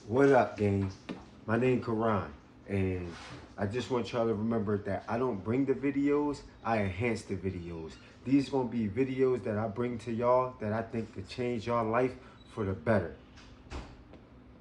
What up, gang? My name Karan, and I just want y'all to remember that I don't bring the videos, I enhance the videos. These gonna be videos that I bring to y'all that I think could change y'all life for the better.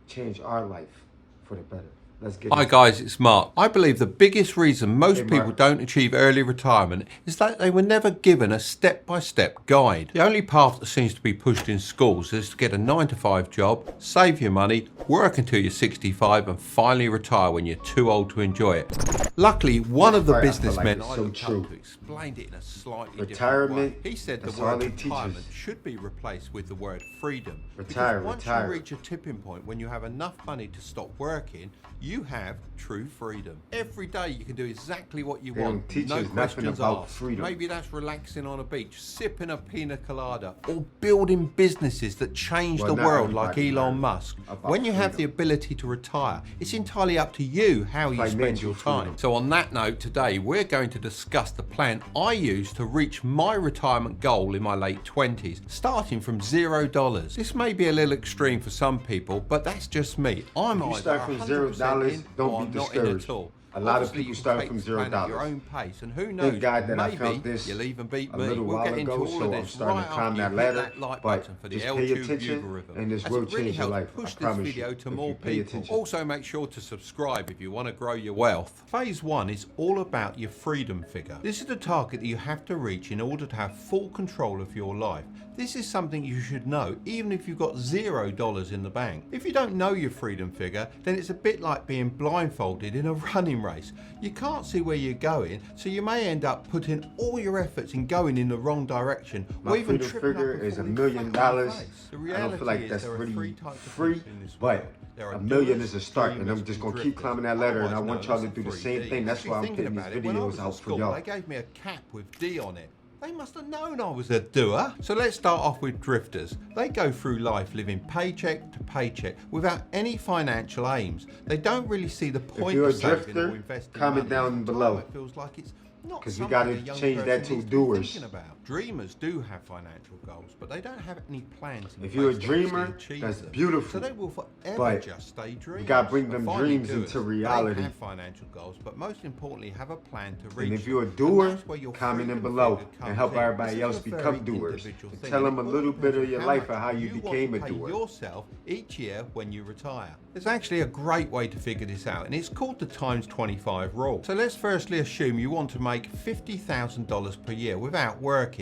Change our life for the better. Let's get Hi into it. guys, it's Mark. I believe the biggest reason most Hey, people Mark. don't achieve early retirement is that they were never given a step-by-step guide. The only path that seems to be pushed in schools is to get a 9 to 5 job, save your money, work until you're 65 and finally retire when you're too old to enjoy it. Luckily, one of the Right, I feel like businessmen it's I so looked true. up to explained it in a slightly Retirement, different way. He said the that's all word they teach us. retirement should be replaced with the word freedom. Retire, Because once retire. you reach a tipping point when you have enough money to stop working, you have true freedom. Every day you can do exactly what you They want. don't teach No us nothing questions about asked. freedom. Maybe that's relaxing on a beach, sipping a pina colada, or building businesses that change Well, the not world like everybody Elon learns Musk. about When you have the freedom. ability to retire, it's entirely up to you how you spend Financial your time. freedom. So on that note, today we're going to discuss the plan I use to reach my retirement goal in my late 20s, starting from $0. This may be a little extreme for some people, but that's just me. I'm If you either start from 100% $0, in don't or be I'm not in at discouraged. all. A lot of Obviously, people you can start take from this plan at your $0. own pace, and who knows, Thank God that I maybe found this you'll even beat a me. little We'll while get into ago, all so of I'm this starting right to climb after you that hit ladder. that like But button for the just pay L2 attention, algorithm, and this as will it really change your helps life. I push this promise video you, to if more you pay people. attention. Also, make sure to subscribe if you want to grow your wealth. Phase 1 is all about your freedom figure. This is the target that you have to reach in order to have full control of your life. This is something you should know even if you've got $0 in the bank. If you don't know your freedom figure, then it's a bit like being blindfolded in a running race. You can't see where you're going, so you may end up putting all your efforts in going in the wrong direction, or My even freedom tripping up figure and is $1 falling million. flat on your face. The I don't reality feel like is that's there are really three types of free, people in this but world. There are $1 million doers, is a start, and dreamers, I'm just gonna and keep drifters, climbing that ladder, and I otherwise want known y'all as to the do the three same Ds. thing. That's Actually, why I'm thinking putting these about it, when I was videos at out for school, y'all. they gave me a cap with D on it. They must have known I was a doer. So let's start off with drifters. They go through life living paycheck to paycheck without any financial aims. They don't really see the point you're of a saving drifter, or investing comment money. down At the below. time, it feels like it's not 'Cause we something gotta a young change that person to needs be doers. thinking about. Dreamers do have financial goals, but they don't have any plans in If you're a place to actually dreamer, achieve that's them. beautiful. So they will forever But just stay dreamers. you gotta bring And them finally, dreams doers, into reality. They have financial goals, but most importantly, have a plan to reach And if you're a them. doer, And that's where your comment in freedom below figure and comes help in. everybody This is else a become very doers. individual And thing, tell and them a it little all bit depends of your on life much and how you want became to a pay doer. yourself each year when you retire. There's actually a great way to figure this out, and it's called the times 25 rule. So let's firstly assume you want to make $50,000 per year without working.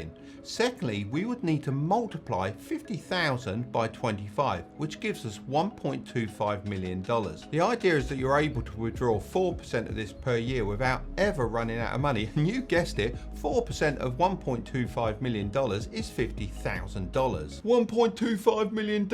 Secondly, we would need to multiply 50,000 by 25, which gives us $1.25 million. The idea is that you're able to withdraw 4% of this per year without ever running out of money. And you guessed it, 4% of $1.25 million is $50,000. $1.25 million?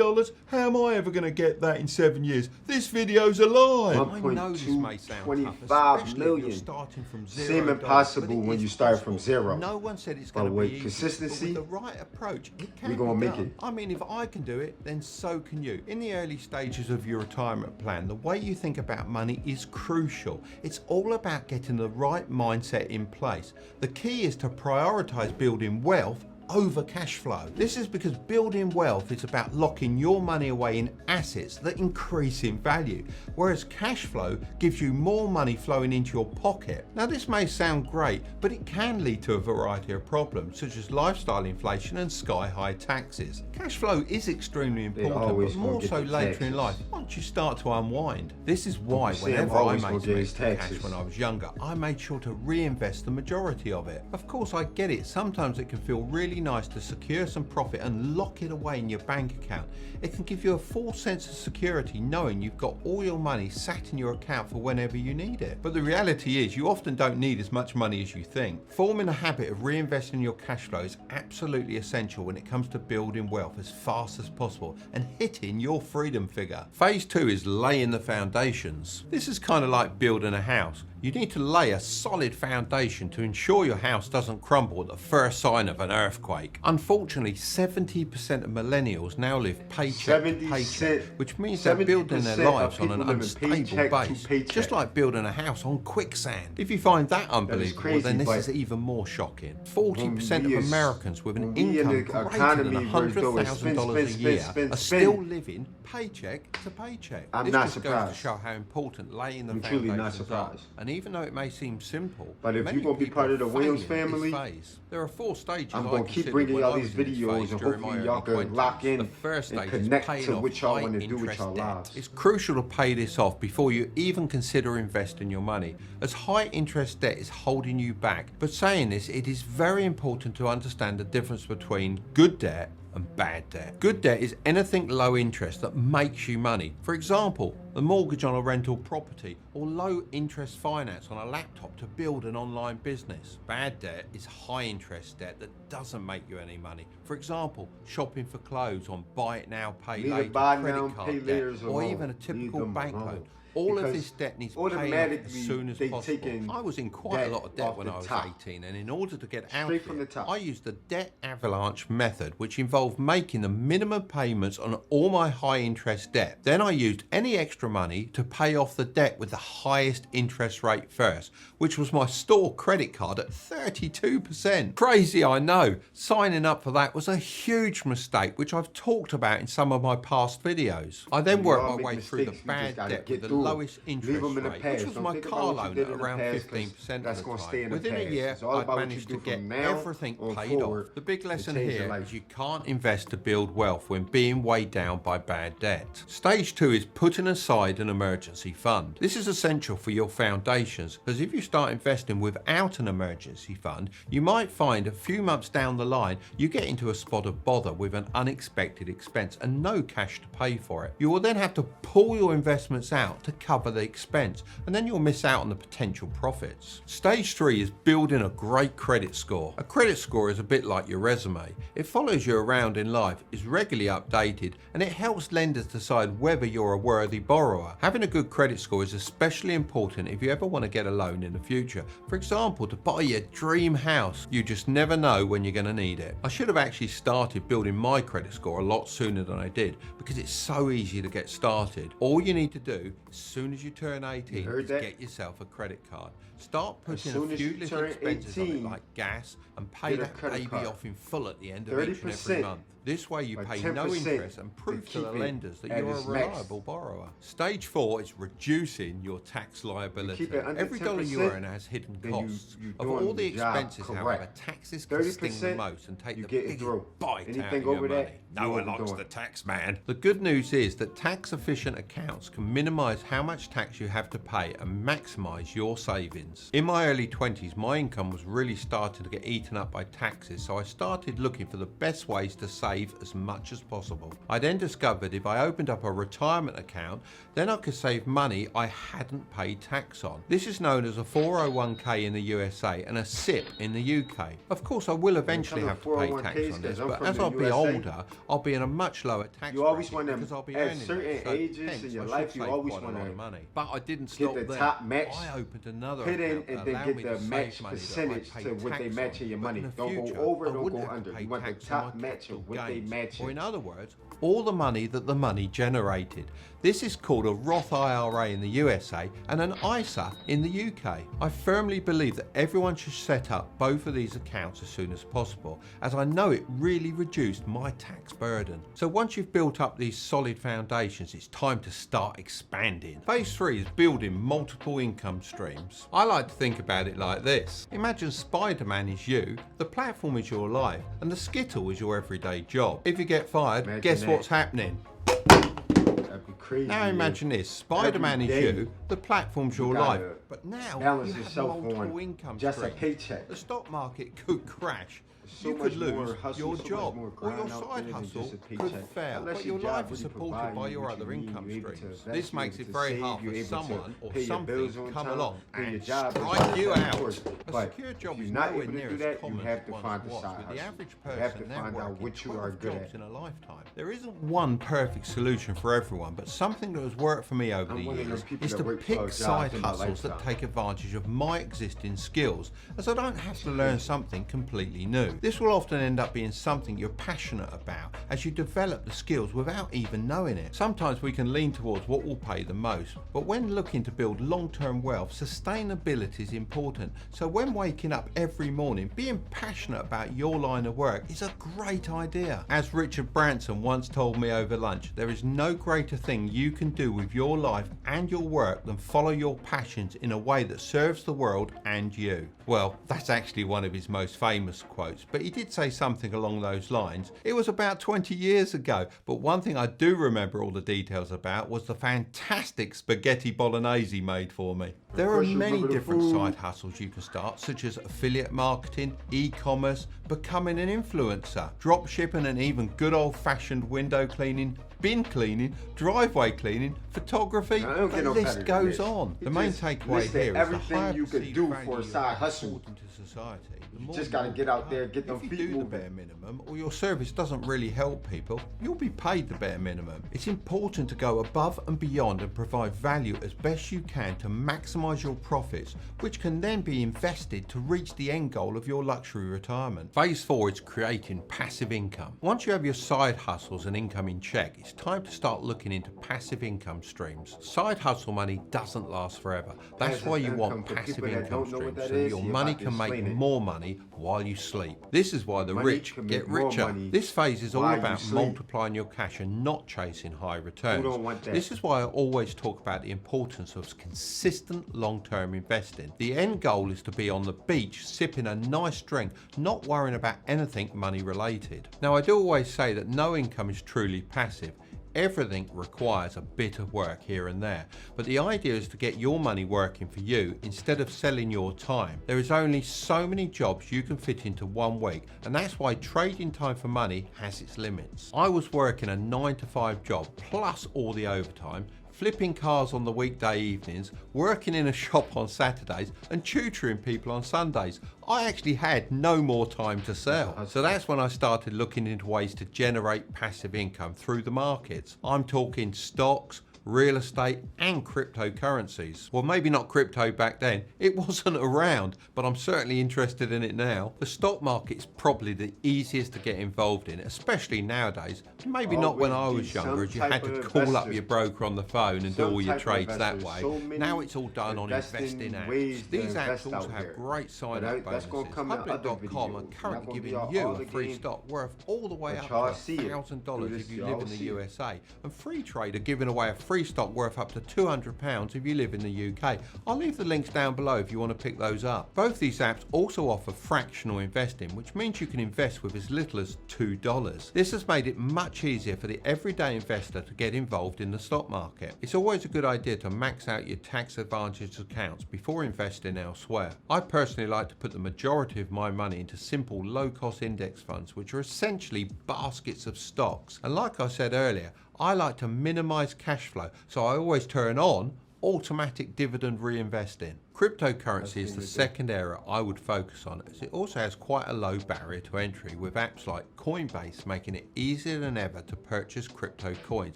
How am I ever going to get that in 7 years? This video's a lie. I know this may sound tough, 1.225 especially if million. you're starting from $0. Seem impossible but it when is you start from possible. zero. No one said it's But going to be with easy, consistency, but with the right approach, it can we gonna be make done. it. I mean, if I can do it, then so can you. In the early stages of your retirement plan, the way you think about money is crucial. It's all about getting the right mindset in place. The key is to prioritize building wealth over cash flow. This is because building wealth is about locking your money away in assets that increase in value, whereas cash flow gives you more money flowing into your pocket. Now this may sound great, but it can lead to a variety of problems such as lifestyle inflation and sky-high taxes. Cash flow is extremely important, always but gonna more get so the later in taxes. life, once you start to unwind. This is why Uncle Sam whenever I always made gonna some get his extra cash taxes. when I was younger, I made sure to reinvest the majority of it. Of course, I get it. Sometimes it can feel really nice to secure some profit and lock it away in your bank account. It can give you a false sense of security knowing you've got all your money sat in your account for whenever you need it. But the reality is you often don't need as much money as you think. Forming a habit of reinvesting your cash flow is absolutely essential when it comes to building wealth as fast as possible and hitting your freedom figure. Phase 2 is laying the foundations. This is kind of like building a house. You need to lay a solid foundation to ensure your house doesn't crumble at the first sign of an earthquake. Unfortunately, 70% of millennials now live paycheck to paycheck, which means they're building their lives on an unstable base, just like building a house on quicksand. If you find that unbelievable, then this is even more shocking. 40% of Americans with an income greater than $100,000 a year are still living paycheck to paycheck. I'm This not just goes to surprised. show how important laying the I'm truly not foundations are. surprised. And even though it may seem simple, But if many you're gonna be people part of the are Williams failing at this family, phase. There are 4 stages I'm I gonna keep considered bringing when y'all I these was in this videos, phase and during my hopefully y'all early can 20s. lock in The first and stage is connect paying to off what y'all high want to do with interest y'all debt. lives. It's crucial to pay this off before you even consider investing your money, as high interest debt is holding you back. But saying this, it is very important to understand the difference between good debt and bad debt. Good debt is anything low interest that makes you money. For example, the mortgage on a rental property or low interest finance on a laptop to build an online business. Bad debt is high interest debt that doesn't make you any money. For example, shopping for clothes on buy it now, pay Leave it later, buy credit now, card pay debt, laters or alone. even a Leave typical them bank alone. loan. All of Because this debt needs paying off as automatically soon as they possible. taking I was in quite a debt lot of debt off when the I was top. 18, and in order to get out Straight of from it, the top. I used the debt avalanche method, which involved making the minimum payments on all my high interest debt. Then I used any extra money to pay off the debt with the highest interest rate first, which was my store credit card at 32%. Crazy, I know. Signing up for that was a huge mistake, which I've talked about in some of my past videos. I then We worked all my make way through the mistakes, we bad just gotta debt get with the through 'em. lowest Leave interest 'em in the rate, past. which was Don't my think car about what you loan did at in the around past, 'cause 15% that's of the gonna time. stay in the Within a past. year, It's all I'd about what managed you to do get from now everything on paid forward off. The big to lesson change your here life. is you can't invest to build wealth when being weighed down by bad debt. Stage 2 is putting aside an emergency fund. This is essential for your foundations, because if you start investing without an emergency fund, you might find a few months down the line you get into a spot of bother with an unexpected expense and no cash to pay for it. You will then have to pull your investments out to cover the expense, and then you'll miss out on the potential profits. Stage 3 is building a great credit score. A credit score is a bit like your resume. It follows you around in life, is regularly updated, and it helps lenders decide whether you're a worthy borrower. Having a good credit score is especially important if you ever want to get a loan in the future. For example, to buy your dream house. You just never know when you're going to need it. I should have actually started building my credit score a lot sooner than I did, because it's so easy to get started. All you need to do as soon as you turn 18 heard is that? get yourself a credit card. Start putting soon a as few you little turn expenses on it 18, like gas, and pay get a that credit baby card. off in full at the end of each and every 30% month. This way you or pay no 10% interest and prove to keep the it lenders that at you're a its max. reliable borrower. Stage 4 is reducing your tax liability. keep it under Every dollar you 10%, earn has hidden then costs. you Of doing all the the job expenses, however, correct. taxes can sting the 30%, most and take you the get it biggest through. bite out Anything of your over money. that, No you one likes overdoing the it. tax man. The good news is that tax-efficient accounts can minimize how much tax you have to pay and maximize your savings. In my early 20s, my income was really starting to get eaten up by taxes, so I started looking for the best ways to save as much as possible. I then discovered if I opened up a retirement account, then I could save money I hadn't paid tax on. This is known as a 401k in the USA and a SIP in the UK. Of course, I will eventually have to pay tax 401ks, on this, 'cause I'm but from as the I'll be USA. older, I'll be in a much lower tax You always bracket wanna, because I'll be at earning certain less. So ages hence, in your I should life, you save always quite a lot wanna of money. But I didn't stop the there. top match, I opened another put in, account and that then allowed get me the to save match money that I percentage pay to what they tax match on. in your But money. in the Don't go future, over, I don't wouldn't go have under. to pay You want the tax on top my match capital of what they gains. match Or it. in other words, all the money that the money generated. This is called a Roth IRA in the USA and an ISA in the UK. I firmly believe that everyone should set up both of these accounts as soon as possible, as I know it really reduced my tax burden. So once you've built up these solid foundations, it's time to start expanding. Phase 3 is building multiple income streams. I like to think about it like this. Imagine Spider-Man is you, the platform is your life, and the Skittle is your everyday job. If you get fired, Imagine guess that. what's happening? That'd be crazy. Now man. imagine this, Spider-Man is Every day you, the platform's you your gotta life, but now balance you have yourself multiple on income just a streams. paycheck. The stock market could crash, So You much could more lose hustle, your so much job, more or grind your out side there than hustle just a could paycheck. fail, Unless but your job life is really supported provide by you your what other you need, income you're able to streams. invest, This you're makes able it to very save, hard you're for able to someone or pay your bills something on to come time, along pay your and job, strike you of out. course. A But secure if job you're is not nowhere able to near do as that, you common have as to once find a was, side with the hustle. average You have person to now find out working what you 12 are good jobs at. in a lifetime. There isn't one perfect solution for everyone, but something that has worked for me over I'm the one of years those people is that to work pick 12 side jobs in my hustles that lifetime. take advantage of my existing skills, as I don't have to learn something completely new. This will often end up being something you're passionate about as you develop the skills without even knowing it. Sometimes we can lean towards what will pay the most, but when looking to build long-term wealth, sustainability is important. So when waking up every morning, being passionate about your line of work is a great idea. As Richard Branson once told me over lunch, there is no greater thing you can do with your life and your work than follow your passions in a way that serves the world and you. Well, that's actually one of his most famous quotes, but he did say something along those lines. It was about 20 years ago, but one thing I do remember all the details about was the fantastic spaghetti bolognese he made for me. There are course you many remember the different food. side hustles you can start, such as affiliate marketing, e-commerce, becoming an influencer, drop shipping, and even good old-fashioned window cleaning, bin cleaning, driveway cleaning, photography. I don't The get no list better than goes this. on. He The main just takeaway listed here is the everything higher you could perceived do value for a you side have hustle. important to society, the You more just gotta you'll get out pay. there, get them If you feet do the moving. bare minimum, or your service doesn't really help people, you'll be paid the bare minimum. It's important to go above and beyond and provide value as best you can to maximize your profits, which can then be invested to reach the end goal of your luxury retirement. Phase 4 is creating passive income. Once you have your side hustles and income in check, it's time to start looking into passive income streams. Side hustle money doesn't last forever. That's Passive why you income, want for passive people that income don't know what streams, that so that is, your you're money about to can make explain it. more money while you sleep. This is why the Money rich can get make more richer. money This phase is all while you about sleep. multiplying your cash and not chasing high returns. don't want that? This is why I always talk about the importance of consistent long-term investing. The end goal is to be on the beach sipping a nice drink, not worrying about anything money related. Now, I do always say that no income is truly passive. Everything requires a bit of work here and there, but the idea is to get your money working for you instead of selling your time. There is only so many jobs you can fit into 1 week, and that's why trading time for money has its limits. I was working a 9-to-5 job plus all the overtime, flipping cars on the weekday evenings, working in a shop on Saturdays, and tutoring people on Sundays. I actually had no more time to sell. So that's when I started looking into ways to generate passive income through the markets. I'm talking stocks, real estate, and cryptocurrencies. Well, maybe not crypto back then. It wasn't around, but I'm certainly interested in it now. The stock market's probably the easiest to get involved in, especially nowadays. Maybe not when I was younger, as you had to call up your broker on the phone and do all your trades that way. Now it's all done on investing apps. These apps also have great sign-up bonuses. Public.com are currently giving you a free stock worth all the way up to $1,000 if you live in the USA, and Free Trade are giving away a free stock worth up to £200 if you live in the UK. I'll leave the links down below if you want to pick those up. Both these apps also offer fractional investing, which means you can invest with as little as $2. This has made it much easier for the everyday investor to get involved in the stock market. It's always a good idea to max out your tax advantaged accounts before investing elsewhere. I personally like to put the majority of my money into simple low-cost index funds, which are essentially baskets of stocks. And like I said earlier, I like to minimize cash flow, so I always turn on automatic dividend reinvesting. Cryptocurrency is the second area I would focus on, as it also has quite a low barrier to entry, with apps like Coinbase making it easier than ever to purchase crypto coins.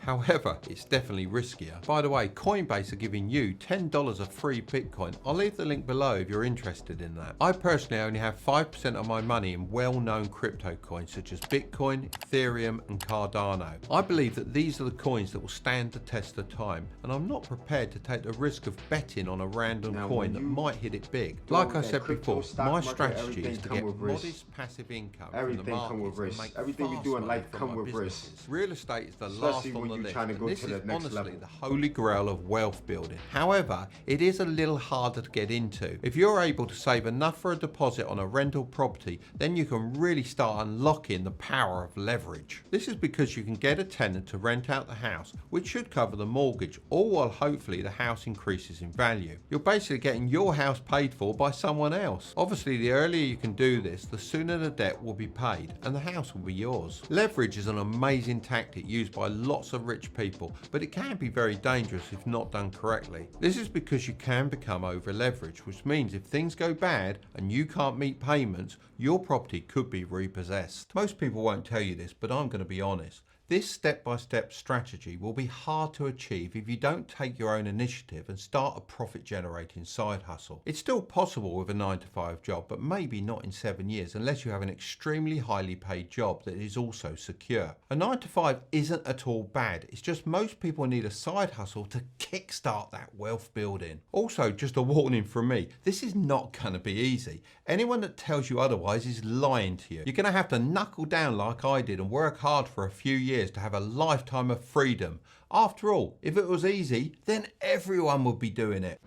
However, it's definitely riskier. By the way, Coinbase are giving you $10 of free Bitcoin. I'll leave the link below if you're interested in that. I personally only have 5% of my money in well-known crypto coins such as Bitcoin, Ethereum, and Cardano. I believe that these are the coins that will stand the test of time, and I'm not prepared to take the risk of betting on a random coin that might hit it big. Like I said before, my strategy is to get modest passive income from the markets and make everything you fast do in money life from come my with businesses. risk. Real estate is the Especially last on when the you're list, trying to and go this to the is next honestly level. the holy grail of wealth building. However, it is a little harder to get into. If you're able to save enough for a deposit on a rental property, then you can really start unlocking the power of leverage. This is because you can get a tenant to rent out the house, which should cover the mortgage, all while hopefully the house increases in value. You're basically getting getting your house paid for by someone else. Obviously, the earlier you can do this, the sooner the debt will be paid and the house will be yours. Leverage is an amazing tactic used by lots of rich people, but it can be very dangerous if not done correctly. This is because you can become over leveraged, which means if things go bad and you can't meet payments, your property could be repossessed. Most people won't tell you this, but I'm going to be honest. This step-by-step strategy will be hard to achieve if you don't take your own initiative and start a profit-generating side hustle. It's still possible with a 9-to-5 job, but maybe not in 7 years unless you have an extremely highly paid job that is also secure. A 9-to-5 isn't at all bad, it's just most people need a side hustle to kickstart that wealth building. Also, just a warning from me, this is not going to be easy. Anyone that tells you otherwise is lying to you. You're going to have to knuckle down like I did and work hard for a few years to have a lifetime of freedom. After all, if it was easy, then everyone would be doing it.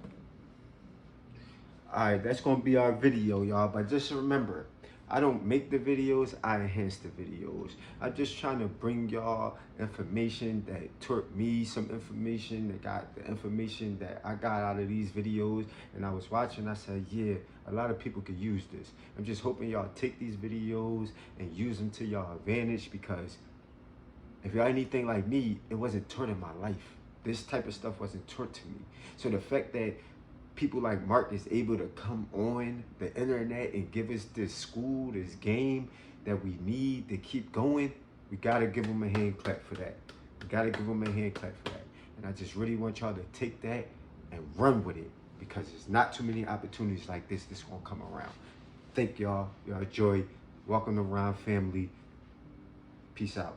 Alright, that's going to be our video, y'all. But just remember, I don't make the videos, I enhance the videos. I'm just trying to bring y'all information that taught me some information, that got the information that I got out of these videos. And I was watching, I said, yeah, a lot of people could use this. I'm just hoping y'all take these videos and use them to y'all advantage, because if y'all anything like me, it wasn't taught in my life. This type of stuff wasn't taught to me. So the fact that people like Mark is able to come on the internet and give us this school, this game that we need to keep going, we gotta give him a hand clap for that. We gotta give him a hand clap for that. And I just really want y'all to take that and run with it, because there's not too many opportunities like this that's gonna come around. Thank y'all. Y'all enjoy. Welcome to Ron family. Peace out.